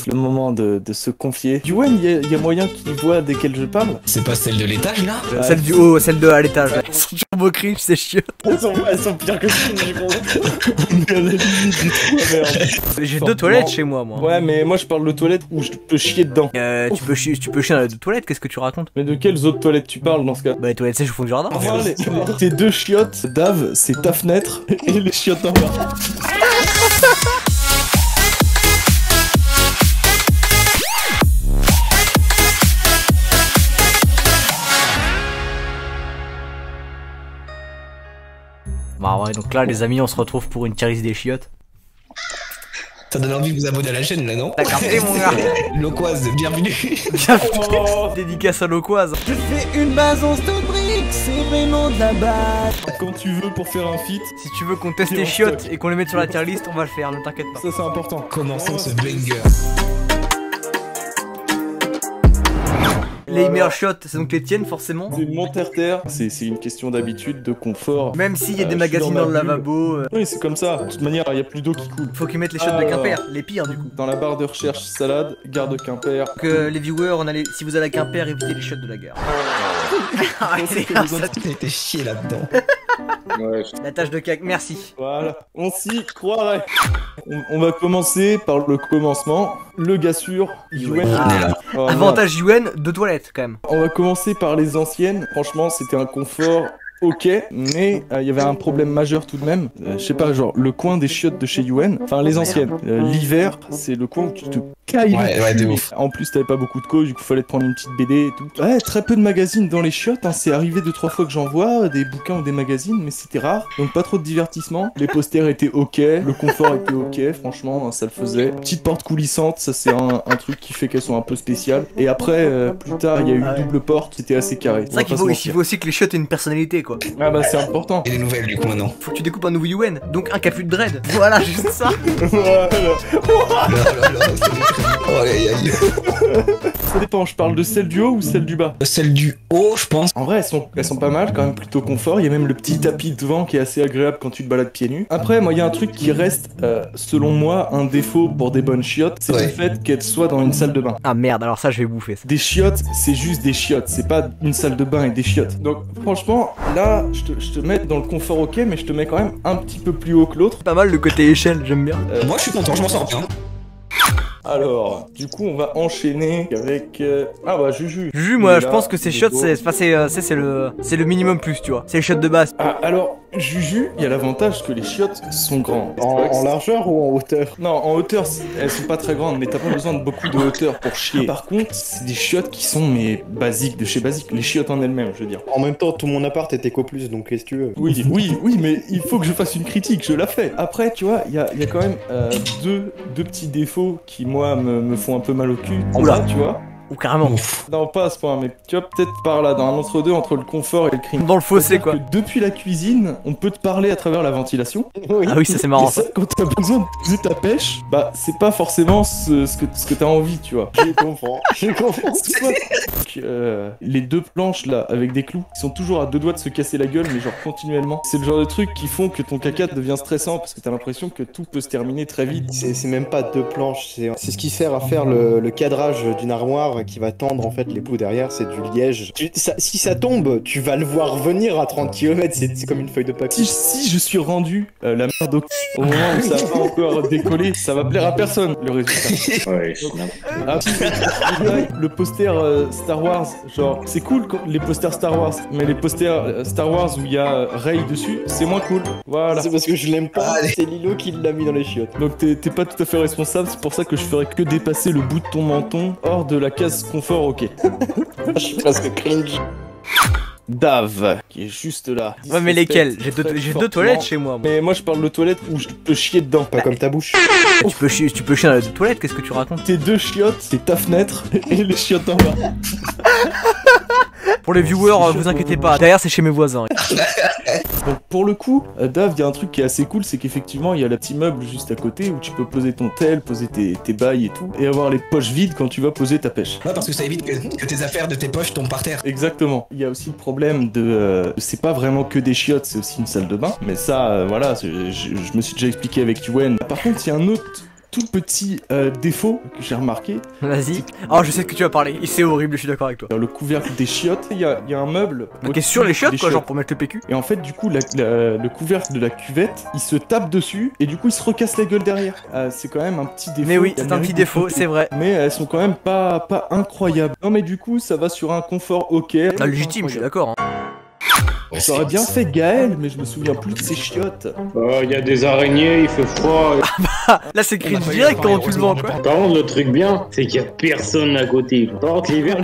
le moment de se confier. Yuen, il y a moyen qu'il voit desquels je parle? C'est pas celle de l'étage là? Celle du haut, celle de à l'étage. Elles sont turbo cringe, c'est chiant. Elles sont pires que ça, mais bon. On est à la limite du trou à merde. J'ai deux toilettes chez moi, moi. Ouais, mais moi je parle de toilettes où je peux chier dedans. Tu peux chier dans les deux toilettes, qu'est-ce que tu racontes? Mais de quelles autres toilettes tu parles dans ce cas? Bah les toilettes sèches au fond du jardin. Moi, tes deux chiottes, Dave, c'est ta fenêtre et les chiottes en bas. Bah ouais, donc là les amis, on se retrouve pour une tier list des chiottes. Ça donne envie de vous abonner à la chaîne là, non? T'as capté mon gars? Loquoise, bienvenue. Oh. Dédicace à Loquoise. Je fais une base en stone brick, c'est vraiment de la base. Quand tu veux pour faire un feat, Si tu veux qu'on teste les chiottes et qu'on les mette sur la tier list, on va le faire, ne t'inquiète pas. ça c'est important. Commençons ce banger. Les meilleures chiottes, c'est donc les tiennes forcément. C'est mon terre-terre, c'est une question d'habitude, de confort. Même s'il y a des Je suis magazines ma dans le bulle. lavabo, Oui, c'est comme ça. De toute manière, il y a plus d'eau qui coule. faut qu'ils mettent les chiottes de Quimper, les pires du coup. Dans la barre de recherche salade, gare de Quimper. Donc les viewers, si vous allez à Quimper, évitez les chiottes de la gare. Ah, c'est ça. Il était chié là-dedans. Ouais. la tâche de cac, merci. Voilà, on s'y croirait. On va commencer par le commencement. Le gars sûr, Yuen. Oh, Avantage UN, deux toilettes quand même. merde. On va commencer par les anciennes. Franchement, c'était un confort. Ok, mais il y avait un problème majeur tout de même. Je sais pas, genre le coin des chiottes de chez Yuen, enfin les anciennes. L'hiver, c'est le coin où tu te cailles. Ouais, de ouf. En plus, t'avais pas beaucoup de cause, du coup, fallait te prendre une petite BD et tout. Ouais, très peu de magazines dans les chiottes. Hein. C'est arrivé 2-3 fois que j'en vois des bouquins ou des magazines, mais c'était rare. Donc pas trop de divertissement. Les posters étaient ok, le confort était ok. Franchement, ça le faisait. Petite porte coulissante, ça c'est un truc qui fait qu'elles sont un peu spéciales. Et après, plus tard, il y a eu double porte, c'était assez carré. C'est vrai qu'il faut aussi que les chiottes aient une personnalité quoi. Ah bah c'est important. Et les nouvelles du coup maintenant. Faut que tu découpes un nouveau UN, donc un capu de dread. Voilà, juste ça. Voilà. Oh, aïe, aïe. Ça dépend, je parle de celle du haut ou celle du bas. Celle du haut, je pense. En vrai, elles sont pas mal, quand même plutôt confort. Il y a même le petit tapis devant qui est assez agréable quand tu te balades pieds nus. Après, moi, il y a un truc qui reste, selon moi, un défaut pour des bonnes chiottes, c'est le fait qu'elles soient dans une salle de bain. Ah merde, alors ça je vais bouffer ça. Des chiottes, c'est juste des chiottes, c'est pas une salle de bain et des chiottes. Donc, franchement, là, je te mets dans le confort ok, mais je te mets quand même un petit peu plus haut que l'autre. Pas mal le côté échelle, j'aime bien. Moi je suis content, je m'en sors bien. Alors, du coup, on va enchaîner avec... Ah bah, Juju. Juju, moi Il est je là, pense que ces il est chiottes, beau. c'est le minimum plus, tu vois. C'est les chiottes de base. Ah, alors, Juju, il y a l'avantage que les chiottes sont grandes. En largeur ou en hauteur? Non, en hauteur, elles sont pas très grandes, mais t'as pas besoin de beaucoup de hauteur pour chier. Par contre, c'est des chiottes qui sont, mais basiques, de chez basique. Les chiottes en elles-mêmes, je veux dire. En même temps, tout mon appart est éco plus, donc qu'est-ce que tu veux? Oui, mais il faut que je fasse une critique, je la fais. Après, tu vois, il y a quand même deux petits défauts qui, moi, me font un peu mal au cul. En Oula. bas, tu vois. Ou carrément. Non, pas à ce point, mais tu vois, peut-être par là, dans un entre-deux entre le confort et le crime. Dans le fossé quoi. Que depuis la cuisine, on peut te parler à travers la ventilation. Oui. Ah oui, ça c'est marrant Et ça, ça. quand t'as besoin de poser ta pêche, bah c'est pas forcément ce que t'as envie, tu vois. Je comprends. Je comprends. C'est quoi les deux planches là, avec des clous, ils sont toujours à deux doigts de se casser la gueule, mais genre continuellement. C'est le genre de trucs qui font que ton caca devient stressant, parce que t'as l'impression que tout peut se terminer très vite. C'est même pas deux planches, c'est ce qui sert à faire le cadrage d'une armoire qui va tendre en fait l'époux derrière, c'est du liège. Si ça tombe, tu vas le voir venir à 30 km, c'est comme une feuille de papier. Si je suis rendu la merde au moment où ça va encore décoller, ça va plaire à personne, le résultat. Ouais. Ah, le poster Star Wars, genre, c'est cool les posters Star Wars, mais les posters Star Wars où il y a Rey dessus, c'est moins cool. Voilà. C'est parce que je l'aime pas, Allez. c'est Lilo qui l'a mis dans les chiottes. Donc t'es pas tout à fait responsable, c'est pour ça que je ferais que dépasser le bout de ton menton hors de la case confort, ok. Je suis presque cringe. Dave, qui est juste là. Ouais mais lesquelles? J'ai Très deux fortement. toilettes chez moi. Mais moi je parle de toilettes où je peux chier dedans. Pas comme ta bouche. Tu peux chier dans les deux toilettes, qu'est-ce que tu racontes? Tes deux chiottes, c'est ta fenêtre et les chiottes en bas. Pour les viewers, vous inquiétez pas, derrière c'est chez mes voisins. Donc pour le coup, Dave, il y a un truc qui est assez cool, c'est qu'effectivement il y a le petit meuble juste à côté où tu peux poser ton tel, poser tes bails et tout, et avoir les poches vides quand tu vas poser ta pêche. Ouais, parce que ça évite que tes affaires de tes poches tombent par terre. Exactement. Il y a aussi le problème de... c'est pas vraiment que des chiottes, c'est aussi une salle de bain. Mais ça, voilà, je me suis déjà expliqué avec Yuen. Par contre, il y a un autre tout petit défaut que j'ai remarqué. Vas-y. Oh, je sais de que tu vas parler. C'est horrible, je suis d'accord avec toi. Dans le couvercle des chiottes, il y a un meuble. Ok, sur les chiottes, des quoi, genre pour mettre le PQ. Et en fait, du coup, le couvercle de la cuvette, il se tape dessus et du coup, il se recasse la gueule derrière. C'est quand même un petit défaut. Mais oui, qui a c'est un le petit mérite défaut, de- c'est vrai. Mais elles sont quand même pas incroyables. Non, mais du coup, ça va sur un confort ok. Ah, légitime, je suis d'accord. Hein. Ouais, J'aurais bien fait Gaël, mais je me souviens plus de ses chiottes. Il y a des araignées, il fait froid. Là, c'est cringe direct comment tu le vends, quoi. Par contre, le truc bien, c'est qu'il y a personne à côté. Par contre, l'hiver,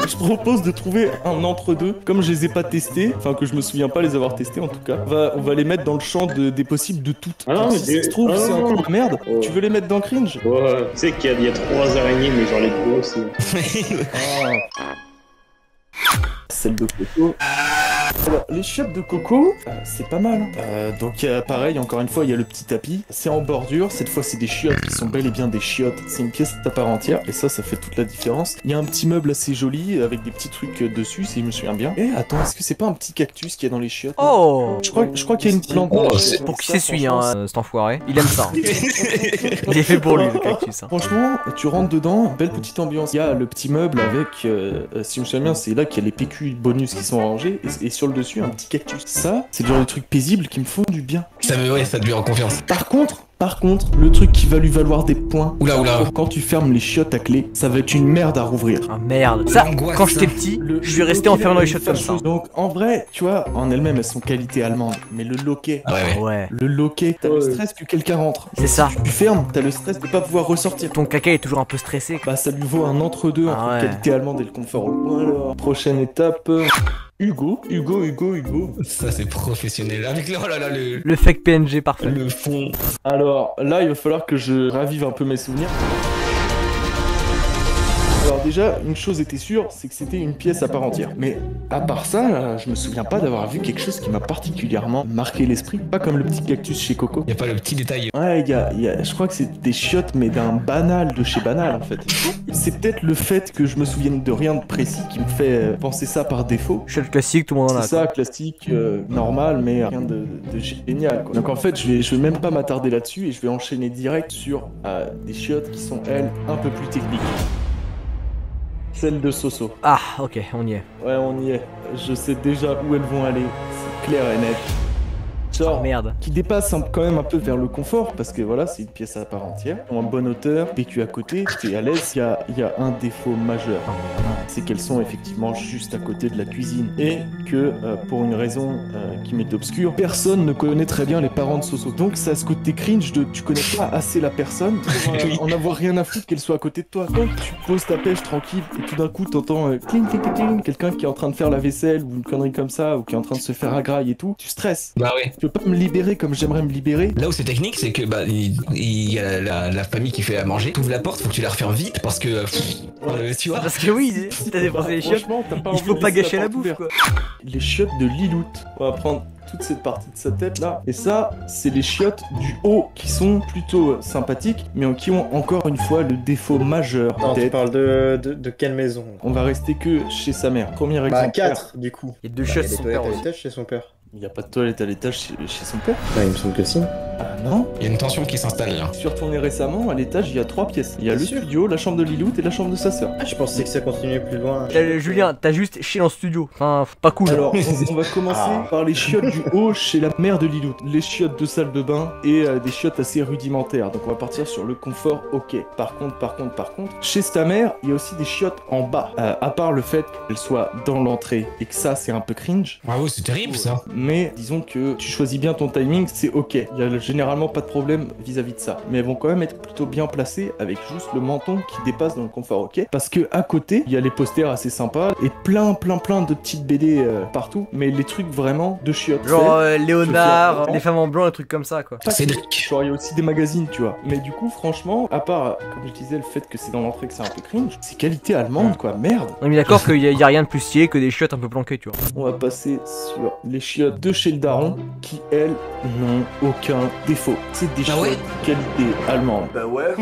Je propose de trouver un entre-deux, comme je les ai pas testés, enfin que je me souviens pas les avoir testés en tout cas. On va les mettre dans le champ des possibles de toutes. Ah non, mais si ça se trouve, ah c'est un non. coup de merde. Oh. Tu veux les mettre dans cringe? ouais, tu sais qu'il y a 3 araignées, mais genre les grosses. Celle de Coco. Alors, les chiottes de Coco, c'est pas mal. Donc pareil, encore une fois, il y a le petit tapis. C'est en bordure. Cette fois, c'est des chiottes qui sont bel et bien des chiottes. C'est une pièce à part entière. Et ça fait toute la différence. Il y a un petit meuble assez joli avec des petits trucs dessus, si je me souviens bien. Et attends, est-ce que c'est pas un petit cactus qu'il y a dans les chiottes? Oh, Je crois qu'il y a une plante. Oh, dans les c'est- chiottes. pour qui Ça, s'essuie, franchement, hein, cet enfoiré. Il aime ça. Hein. Il est fait pour lui, le cactus. Hein. Franchement, tu rentres dedans, belle petite ambiance. Il y a le petit meuble avec, si je me souviens bien, c'est là qu'il y a les PQ bonus qui sont rangés, et sur le dessus, un petit cactus. Ça, c'est le genre de trucs paisibles qui me font du bien. Ça te met en confiance. Par contre, le truc qui va lui valoir des points, Oula. quand tu fermes les chiottes à clé, ça va être une merde à rouvrir. Ah merde. Ça, L'angoisse, quand j'étais ça. petit, je suis resté enfermé dans les chiottes comme ça. Donc, en vrai, tu vois, en elles-mêmes, elles sont qualité allemande, mais le loquet... Ah ouais. Ouais. Le loquet, t'as le stress que quelqu'un rentre. C'est ça. Tu fermes, t'as le stress de pas pouvoir ressortir. Ton caca est toujours un peu stressé. Bah ça lui vaut un entre-deux Ah entre ouais. qualité allemande et le confort. Voilà. Prochaine étape. Hugo. Ça c'est professionnel. Avec le, oh là là, Le fake PNG parfait. le fond. Alors là, il va falloir que je ravive un peu mes souvenirs. Alors déjà, une chose était sûre, c'est que c'était une pièce à part entière. Mais à part ça, là, je me souviens pas d'avoir vu quelque chose qui m'a particulièrement marqué l'esprit. Pas comme le petit cactus chez Coco. Y a pas le petit détail. Ouais, je crois que c'est des chiottes, mais d'un banal de chez banal en fait. C'est peut-être le fait que je me souvienne de rien de précis qui me fait penser ça par défaut. Shot classique, tout le monde en a. C'est ça, classique, normal, mais rien de génial. Quoi. Donc en fait, je vais même pas m'attarder là-dessus et je vais enchaîner direct sur des chiottes qui sont, elles, un peu plus techniques. Celle de Soso. Ah, ok, on y est. Ouais, on y est. Je sais déjà où elles vont aller. C'est clair et net. Genre, Oh, merde. qui dépasse quand même un peu vers le confort, parce que voilà, c'est une pièce à part entière. En bonne hauteur, PQ à côté, t'es à l'aise. Il y a un défaut majeur. C'est qu'elles sont effectivement juste à côté de la cuisine. Et que, pour une raison qui m'est obscure, personne ne connaît très bien les parents de Soso. Donc ça a ce côté cringe de tu connais pas assez la personne pour en avoir rien à foutre qu'elle soit à côté de toi. Donc tu poses ta pêche tranquille et tout d'un coup t'entends cling, cling, cling, cling, quelqu'un qui est en train de faire la vaisselle ou une connerie comme ça, ou qui est en train de se faire agraille et tout. Tu stresses. Bah ouais. Je peux pas me libérer comme j'aimerais me libérer. Là où c'est technique, c'est que bah il y a la famille qui fait à manger. T'ouvres la porte, faut que tu la refermes vite parce que tu vois. Parce que oui, si t'as dépensé les chiottes, Franchement, t'as pas il envie faut de pas laisser gâcher la porte bouffe, ouverte. quoi. Les chiottes de Lilout. On va prendre toute cette partie de sa tête là. Et ça, c'est les chiottes du haut qui sont plutôt sympathiques, mais qui ont encore une fois le défaut majeur Non, tu d'être. parles de quelle maison? On va rester que chez sa mère. Premier Bah exemplaire. 4 du coup. Il y a deux Bah, chiottes il y a des son toilettes père à aussi. l'étage chez son père. Il n'y a pas de toilette à l'étage chez son père. Ouais, il me semble que si. Ah non. Il y a une tension qui s'installe là. Je suis retourné récemment, à l'étage, il y a 3 pièces. Il y a Bien le sûr. studio, la chambre de Lilout et la chambre de sa sœur. Ah, je pensais que ça continuait plus loin. Julien, t'as juste chié dans le studio. Enfin, pas cool. Alors, on va commencer par les chiottes du haut chez la mère de Lilout. Les chiottes de salle de bain et des chiottes assez rudimentaires. Donc on va partir sur le confort, ok. Par contre, chez ta mère, il y a aussi des chiottes en bas. À part le fait qu'elles soient dans l'entrée et que ça, c'est un peu cringe. Bravo, c'est terrible ça. Mais disons que tu choisis bien ton timing, c'est ok. Il y a généralement pas de problème vis-à-vis de ça. Mais elles vont quand même être plutôt bien placées avec juste le menton qui dépasse dans le confort ok. Parce que à côté, il y a les posters assez sympas et plein de petites BD partout. Mais les trucs vraiment de chiottes. Genre C'est- Léonard, je les femmes en blanc, des trucs comme ça, quoi. pas Cédric. que- Genre il y a aussi des magazines, tu vois. Mais du coup, franchement, à part, comme je disais, le fait que c'est dans l'entrée que c'est un peu cringe, c'est qualité allemande, quoi. Merde. On est mis d'accord qu'il y a rien de plus stylé que des chiottes un peu planquées, tu vois. On va passer sur les chiottes de chez le daron, qui elles n'ont aucun défaut. C'est des Ah chiottes ouais de qualité allemande. Bah ouais.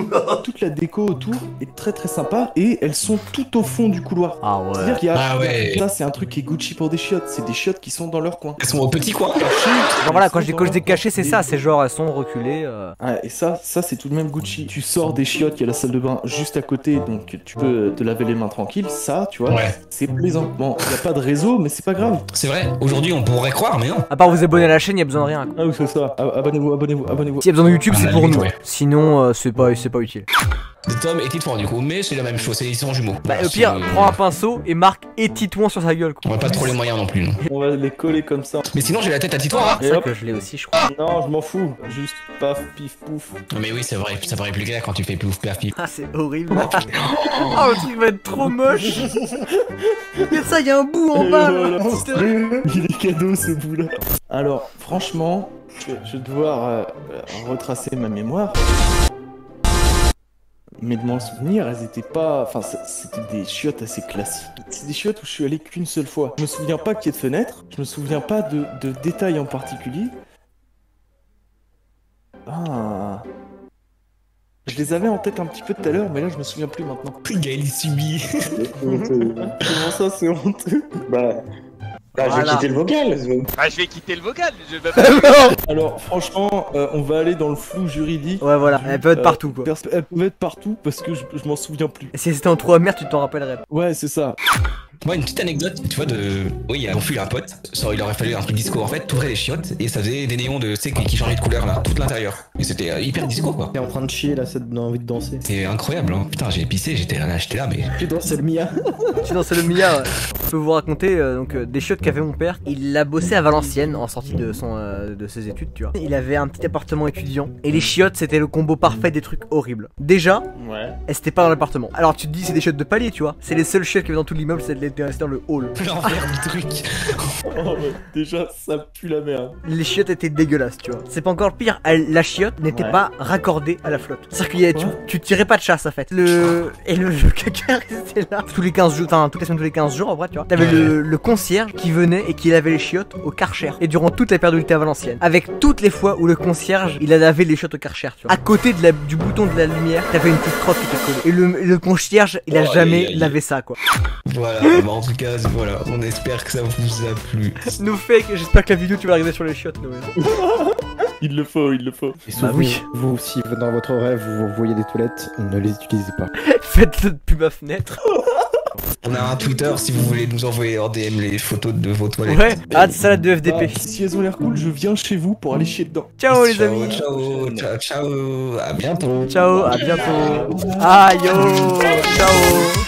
Toute la déco autour est très très sympa et elles sont tout au fond du couloir. Ah ouais. C'est-à-dire qu'il y a... Ah ouais. Ça, c'est un truc qui est Gucci pour des chiottes. C'est des chiottes qui sont dans leur coin. Elles sont au petit coin. Genre voilà, quand je dis caché, c'est ça, c'est genre elles sont reculées. Ouais, et ça c'est tout de même Gucci. Tu sors des chiottes, il y a la salle de bain juste à côté, donc tu peux te laver les mains tranquille. Ça, tu vois, Ouais. c'est plaisant. Bon, il n'y a pas de réseau, mais c'est pas grave. C'est vrai, aujourd'hui on pourrait croire, mais non. À part vous abonner à la chaîne, y a besoin de rien. Ah oui, c'est ça. Abonnez-vous. S'il y a besoin de YouTube, À c'est la pour limite, nous. ouais. Sinon, c'est pas utile. C'est Tom et Titouan du coup, mais c'est la même chose, ils sont jumeaux. Bah, Voilà, au pire, c'est- prends un pinceau et marque et Titouan sur sa gueule. Quoi. On a pas trop les moyens non plus, non. On va les coller comme ça. Mais sinon j'ai la tête à Titouan, hein. C'est Et ça hop. que je l'ai aussi, je crois. Non, je m'en fous. Juste paf, pif, pouf. Mais oui, c'est vrai, ça paraît plus clair quand tu fais plouf paf pif. Ah, c'est horrible. Oh, le truc va être trop moche. Mais ça, y a un bout en Et bas voilà. là. Putain. Il est cadeau ce bout-là. Alors, franchement, je vais devoir retracer ma mémoire. Mais de m'en souvenir, elles étaient pas. Enfin, c'était des chiottes assez classiques. C'est des chiottes où je suis allé qu'une seule fois. Je me souviens pas qu'il y ait de fenêtre. Je me souviens pas de détails en particulier. Ah. Je les avais en tête un petit peu tout à l'heure, mais là je me souviens plus maintenant. Gaël il subit. Comment ça, c'est honteux? Bah, je vais Voilà. quitter le vocal. Bah, je vais quitter le vocal, je vais Alors, franchement, on va aller dans le flou juridique. Ouais, voilà, elles peuvent être partout quoi. Elles peuvent être partout parce que je m'en souviens plus. Et si c'était en 3 merde, tu t'en rappellerais. Ouais, c'est ça. Moi, une petite anecdote, tu vois, de. Oui, on fut un pote. Ça, il aurait fallu un truc disco en fait. T'ouvrais les chiottes et ça faisait des néons de. Tu sais, qui changeaient de couleur là, tout l'intérieur. Et c'était hyper disco quoi. T'es en train de chier là, ça te donne envie de danser. C'était incroyable, hein. Putain, j'ai pissé, j'étais là, mais. Tu danses, c'est le Mia. Sinon, c'est le Mia. Ouais. Je peux vous raconter des chiottes qu'avait mon père. Il a bossé à Valenciennes en sortie de ses études, tu vois. Il avait un petit appartement étudiant et les chiottes c'était le combo parfait des trucs horribles. Déjà, Ouais. elles étaient pas dans l'appartement. Alors tu te dis c'est des chiottes de palier, tu vois. C'est les seules chiottes qu'il y avait dans tout l'immeuble, c'était restées dans le hall. L'envers du truc. Oh, ouais. Déjà, ça pue la merde. Les chiottes étaient dégueulasses, tu vois. C'est pas encore pire, la chiotte n'était Ouais. pas raccordée à la flotte. C'est-à-dire qu'il y avait, tu tirais pas de chasse en fait. Le caca restait là. Tous les 15 jours, enfin toutes les semaines, tous les 15 jours en vrai, tu vois. T'avais Ouais. le concierge qui venait et qui lavait les chiottes au Karcher. Et durant toute la période où il était à Valenciennes. Avec toutes les fois où le concierge il a lavé les chiottes au Karcher, tu vois. À côté du bouton de la lumière, t'avais une petite crotte qui était collée. Et le concierge, il a Oh, jamais aïe, aïe. lavé ça quoi. Voilà, bah en tout cas, voilà, on espère que ça vous a plu. No fake, j'espère que la vidéo tu vas regarder sur les chiottes, Noël. Il le faut, il le faut. Et Bah oui. vous, si dans votre rêve vous voyez des toilettes, ne les utilisez pas. Faites-le depuis ma fenêtre. On a un Twitter si vous voulez nous envoyer en DM les photos de vos toilettes. Ouais, hâte salade de FDP. Ah, si elles ont l'air cool, je viens chez vous pour aller chier dedans. Ciao les Ciao, amis. ciao, à bientôt. Ciao, à bientôt. Ah yo, ciao.